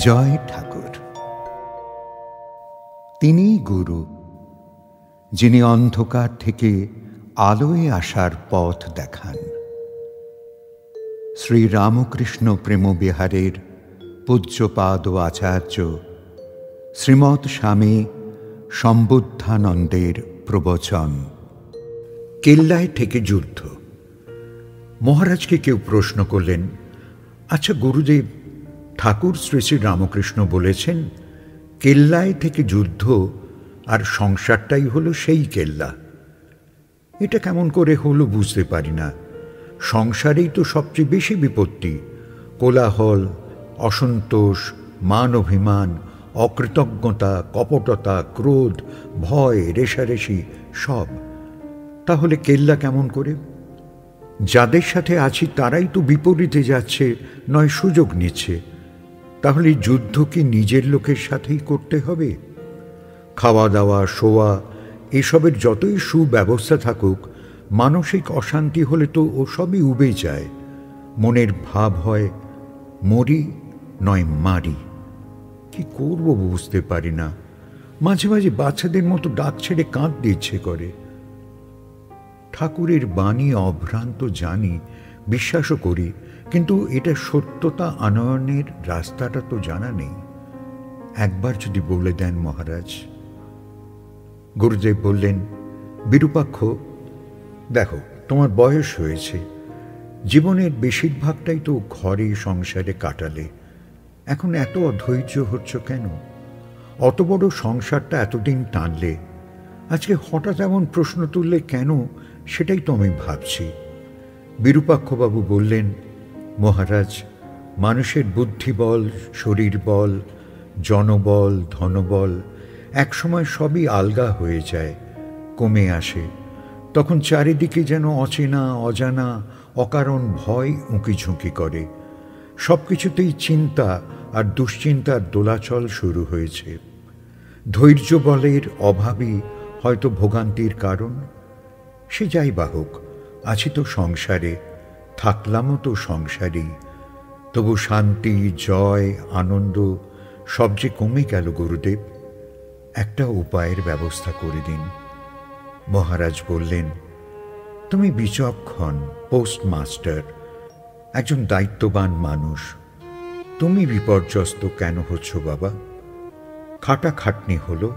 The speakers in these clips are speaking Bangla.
জয় ঠাকুর। তিনিই গুরু, যিনি অন্ধকার থেকে আলোয় আসার পথ দেখান। শ্রী রামকৃষ্ণ প্রেমবিহারের পূজ্যপাদ ও আচার্য শ্রীমৎ স্বামী সম্বুদ্ধানন্দের প্রবচন। কেল্লায় থেকে যুদ্ধ। মহারাজকে কেউ প্রশ্ন করলেন, আচ্ছা গুরুদেব, ঠাকুর শ্রী শ্রী রামকৃষ্ণ বলেছেন কেল্লায় থেকে যুদ্ধ, আর সংসারটাই হলো সেই কেল্লা। এটা কেমন করে হলো বুঝতে পারি না। সংসারেই তো সবচেয়ে বেশি বিপত্তি, কোলাহল, অসন্তোষ, মান অভিমান, অকৃতজ্ঞতা, কপটতা, ক্রোধ, ভয়, রেষারেষি সব। তাহলে কেল্লা কেমন করে? যাদের সাথে আছি তারাই তো বিপরীতে যাচ্ছে, নয় সুযোগ নিচ্ছে। তাহলে যুদ্ধ কি নিজের লোকের সাথেই করতে হবে? খাওয়া দাওয়া, শোয়া, এসবের যতই সুব্যবস্থা থাকুক, মানসিক অশান্তি হলে তো ও সবই উবে যায়। মনের ভাব হয় মরি নয় মারি। কি করব বুঝতে পারি না। মাঝে মাঝে বাচ্চাদের মতো ডাক ছেড়ে কাঁদতে ইচ্ছে করে। ঠাকুরের বাণী অভ্রান্ত জানি, বিশ্বাসও করি, কিন্তু এটা সত্যতা আনয়নের রাস্তাটা তো জানা নেই। একবার যদি বলে দেন মহারাজ। গুরুদেব বললেন, বিরূপাক্ষ, দেখো তোমার বয়স হয়েছে, জীবনের বেশিরভাগটাই তো ঘরে সংসারে কাটালে, এখন এত অধৈর্য হচ্ছ কেন? অত বড় সংসারটা এতদিন টানলে, আজকে হঠাৎ এমন প্রশ্ন তুললে কেন, সেটাই তো আমি ভাবছি। বিরূপাক্ষবাবু বললেন, মহারাজ, মানুষের বুদ্ধিবল, শরীর বল, জনবল, ধনবল একসময় সবই আলগা হয়ে যায়, কমে আসে। তখন চারিদিকে যেন অচেনা, অজানা, অকারণ ভয় উঁকিঝুঁকি করে। সব কিছুতেই চিন্তা আর দুশ্চিন্তার দোলাচল শুরু হয়েছে। ধৈর্য বলের অভাবই হয়তো ভোগান্তির কারণ। সে যাই বাহুক, আছি তো সংসারে, থাকলামও তো সংসারেই। তবু শান্তি, জয়, আনন্দ সব যে কমে গেল গুরুদেব। একটা উপায়ের ব্যবস্থা করে দিন। মহারাজ বললেন, তুমি বিচক্ষণ, পোস্টমাস্টার, একজন দায়িত্ববান মানুষ, তুমি বিপর্যস্ত কেন হচ্ছ বাবা? খাটাখাটনি হলো,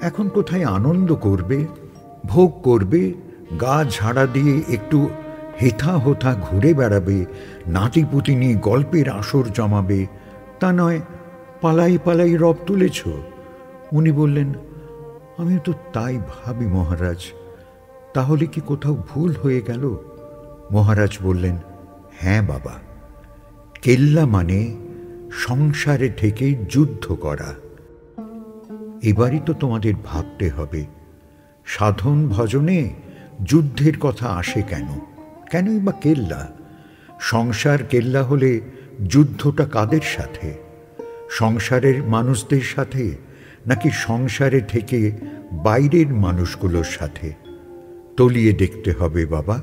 এখন কোথায় আনন্দ করবে, ভোগ করবে, গা ঝাড়া দিয়ে একটু হেথা হোথা ঘুরে বেড়াবে, নাতিপুতি নিয়ে গল্পের আসর জমাবে, তা নয় পালাই পালাই রব তুলেছ? উনি বললেন, আমি তো তাই ভাবি মহারাজ। তাহলে কি কোথাও ভুল হয়ে গেল? মহারাজ বললেন, হ্যাঁ বাবা, কেল্লা মানে সংসারে থেকে যুদ্ধ করা। এবারই তো তোমাদের ভাবতে হবে, সাধন ভজনে যুদ্ধের কথা আসে কেন? কেনই বা কেল্লা? সংসার কেল্লা হলে যুদ্ধটা কাদের সাথে? সংসারের মানুষদের সাথে, নাকি সংসারে থেকে বাইরের মানুষগুলোর সাথে? তলিয়ে দেখতে হবে বাবা।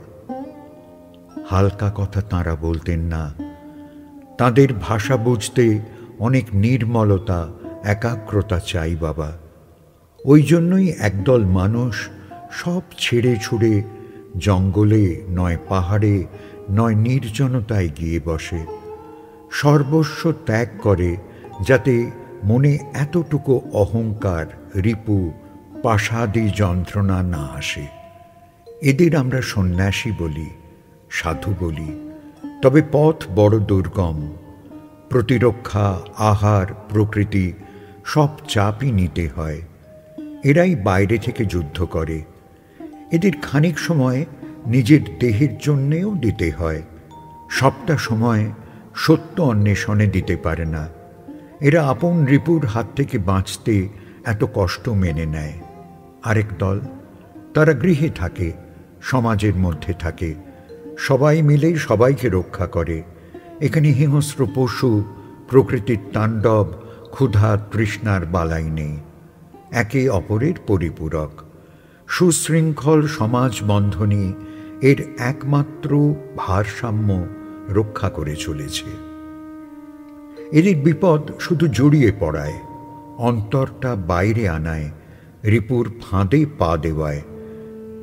হালকা কথা তাঁরা বলতেন না। তাঁদের ভাষা বুঝতে অনেক নির্মলতা, একাগ্রতা চাই বাবা। ওই জন্যই একদল মানুষ সব ছেড়ে ছুড়ে জঙ্গলে, নয় পাহাড়ে, নয় নির্জনতায় গিয়ে বসে, সর্বস্ব ত্যাগ করে, যাতে মনে এতটুকু অহংকার, রিপু, পাশাদি যন্ত্রণা না আসে। এদের আমরা সন্ন্যাসী বলি, সাধু বলি, তবে পথ বড় দুর্গম। প্রতিরক্ষা, আহার, প্রকৃতি সব চাপই নিতে হয়। এরাই বাইরে থেকে যুদ্ধ করে। এদের খানিক সময় নিজের দেহের জন্যেও দিতে হয়, সবটা সময় সত্য অন্বেষণে দিতে পারে না। এরা আপন রিপুর হাত থেকে বাঁচতে এত কষ্ট মেনে নেয়। আরেক দল, তারা গৃহে থাকে, সমাজের মধ্যে থাকে, সবাই মিলেই সবাইকে রক্ষা করে। এখানে হিংস্র পশু, প্রকৃতির তাণ্ডব, ক্ষুধা তৃষ্ণার বালাই নেই। একে অপরের পরিপূরক। সুশৃঙ্খল সমাজ বন্ধনী এর একমাত্র ভারসাম্য রক্ষা করে চলেছে। এদের বিপদ শুধু জড়িয়ে পড়ায়, অন্তরটা বাইরে আনায়, রিপুর ফাঁদে পা দেওয়ায়।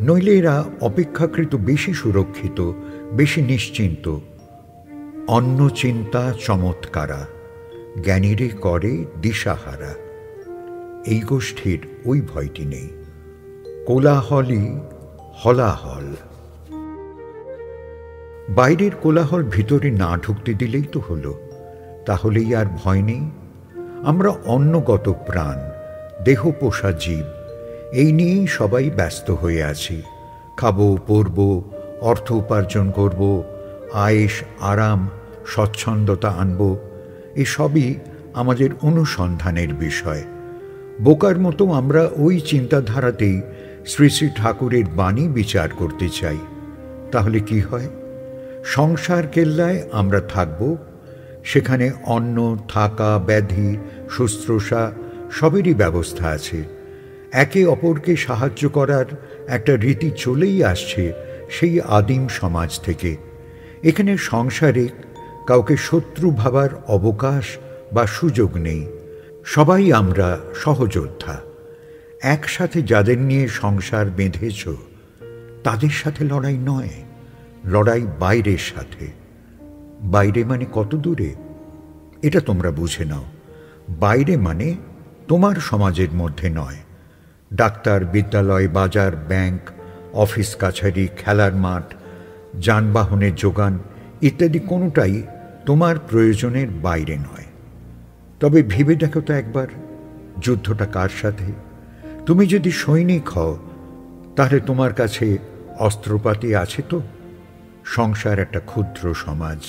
নইলে এরা অপেক্ষাকৃত বেশি সুরক্ষিত, বেশি নিশ্চিন্ত। অন্য চিন্তা চমৎকারা, জ্ঞানীরে করে দিশাহারা। এই গোষ্ঠীর ওই ভয়টি নেই। কোলাহলই হলাহল। বাইরের কোলাহল ভিতরে না ঢুকতে দিলেই তো হলো, তাহলেই আর ভয় নেই। আমরা অন্নগত প্রাণ, দেহ পোষা জীব, এই নিয়েই সবাই ব্যস্ত হয়ে আছি। খাবো, পরব, অর্থ উপার্জন করব, আয়েশ আরাম স্বচ্ছন্দতা আনব, এসবই আমাদের অনুসন্ধানের বিষয়। বোকার মতো আমরা ওই চিন্তাধারাতেই শ্রী শ্রী ঠাকুরের বাণী বিচার করতে চাই। তাহলে কি হয়? সংসার কেল্লায় আমরা থাকব, সেখানে অন্ন, থাকা, ব্যাধি, শুশ্রূষা সবেরই ব্যবস্থা আছে। একে অপরকে সাহায্য করার একটা রীতি চলেই আসছে সেই আদিম সমাজ থেকে। এখানে সংসারে কাউকে শত্রু ভাবার অবকাশ বা সুযোগ নেই। সবাই আমরা সহযোদ্ধা। একসাথে যাদের নিয়ে সংসার বেঁধেছ, তাদের সাথে লড়াই নয়, লড়াই বাইরের সাথে। বাইরে মানে কত দূরে? এটা তোমরা বুঝে নাও। বাইরে মানে তোমার সমাজের মধ্যে নয়। ডাক্তার, বিদ্যালয়, বাজার, ব্যাংক, অফিস কাছারি, খেলার মাঠ, যানবাহনের যোগান ইত্যাদি কোনোটাই তোমার প্রয়োজনের বাইরে নয়। তবে ভেবে দেখো তো একবার, যুদ্ধটা কার সাথে? তুমি যদি সৈনিক হও, তাহলে তোমার কাছে অস্ত্রপাতি আছে তো? সংসার একটা ক্ষুদ্র সমাজ,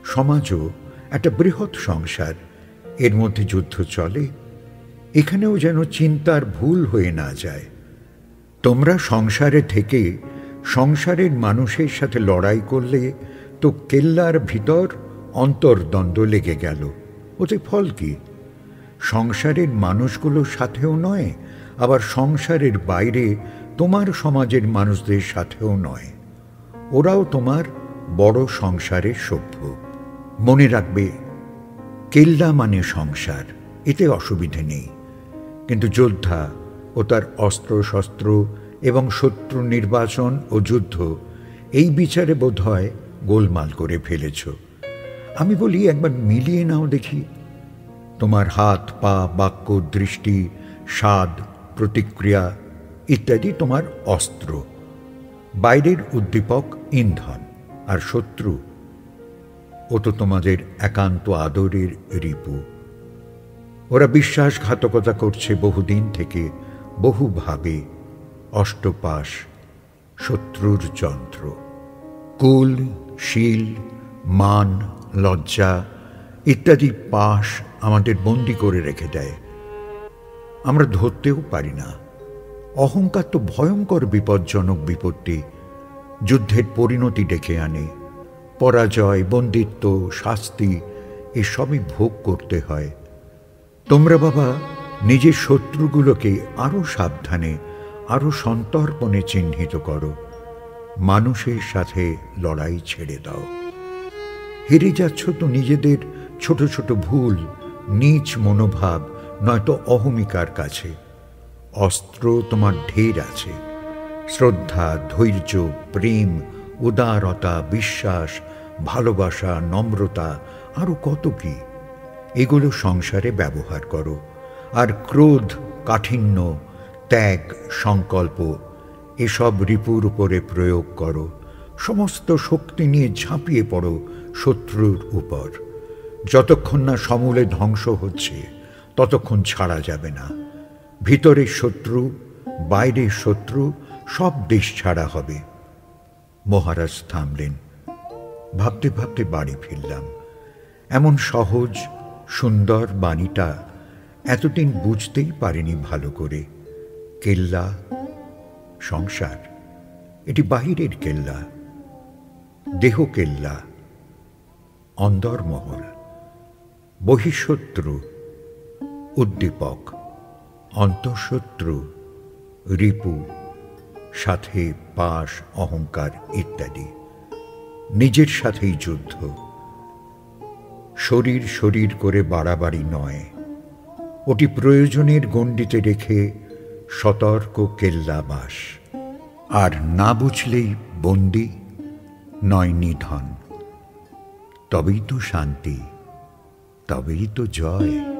সমাজও একটা বৃহৎ সংসার, এর মধ্যে যুদ্ধ চলে। এখানেও যেন চিন্তার ভুল হয়ে না যায়। তোমরা সংসারে থেকে সংসারের মানুষের সাথে লড়াই করলে তো কেল্লার ভিতর অন্তর্দ্বন্দ্ব লেগে গেল, ওতে ফল কি? সংসারের মানুষগুলোর সাথেও নয়, আবার সংসারের বাইরে তোমার সমাজের মানুষদের সাথেও নয়। ওরাও তোমার বড় সংসারের সভ্য। মনে রাখবে, কেল্লা মানে সংসার, এতে অসুবিধে নেই। কিন্তু যোদ্ধা ও তার অস্ত্রশস্ত্র এবং শত্রু নির্বাচন ও যুদ্ধ, এই বিচারে বোধ হয় গোলমাল করে ফেলেছ। আমি বলি, একবার মিলিয়ে নাও দেখি। তোমার হাত, পা, বাক্য, দৃষ্টি, স্বাদ, প্রতিক্রিয়া ইত্যাদি তোমার অস্ত্র। বাইরের উদ্দীপক ইন্ধন, আর শত্রু ও তো তোমাদের একান্ত আদরের রিপু। ওরা বিশ্বাসঘাতকতা করছে বহুদিন থেকে, বহুভাবে। অষ্টপাশ, শত্রুর যন্ত্র। কুল, শীল, মান, লজ্জা ইত্যাদি পাশ আমাদের বন্দি করে রেখে দেয়। আমরা ধরতেও পারি না। অহংকার তো ভয়ঙ্কর বিপজ্জনক বিপত্তি, যুদ্ধের পরিণতি ডেকে আনে। পরাজয়, বন্দিত্ব, শাস্তি এসবই ভোগ করতে হয়। তোমরা বাবা নিজের শত্রুগুলোকে আরো সাবধানে, আরো সন্তর্পণে চিহ্নিত করো। মানুষের সাথে লড়াই ছেড়ে দাও। হেরে যাচ্ছ তো নিজেদের ছোট ছোট ভুল, নীচ মনোভাব, নয়তো অহমিকার কাছে। অস্ত্র তোমার ঢের আছে। শ্রদ্ধা, ধৈর্য, প্রেম, উদারতা, বিশ্বাস, ভালোবাসা, নম্রতা, আরো কত কি। এগুলো সংসারে ব্যবহার করো। আর ক্রোধ, কাঠিন্য, ত্যাগ, সংকল্প এসব রিপুর উপরে প্রয়োগ করো। সমস্ত শক্তি নিয়ে ঝাঁপিয়ে পড়ো শত্রুর উপর। যতক্ষণ না সমূলে ধ্বংস হচ্ছে, ততক্ষণ ছাড়া যাবে না। ভিতরের শত্রু, বাইরের শত্রু সব দেশ ছাড়া হবে। মহারাজ থামলেন। ভাবতে ভাবতে বাড়ি ফিরলাম। এমন সহজ সুন্দর বাণীটা এতদিন বুঝতেই পারিনি ভালো করে। কেল্লা, সংসার, এটি বাহিরের কেল্লা, দেহ কেল্লা, অন্দরমহল। বহিঃশত্রু উদ্দীপক, অন্তঃশত্রু রিপু, সাথে পাশ, অহংকার ইত্যাদি। নিজের সাথেই যুদ্ধ। শরীর শরীর করে বাড়াবাড়ি নয়, ওটি প্রয়োজনের গণ্ডিতে রেখে সতর্ক কেল্লাবাস। আর না বুঝলেই বন্দি, নয় নিধন। তবেই তো শান্তি, তবেই তো জয়।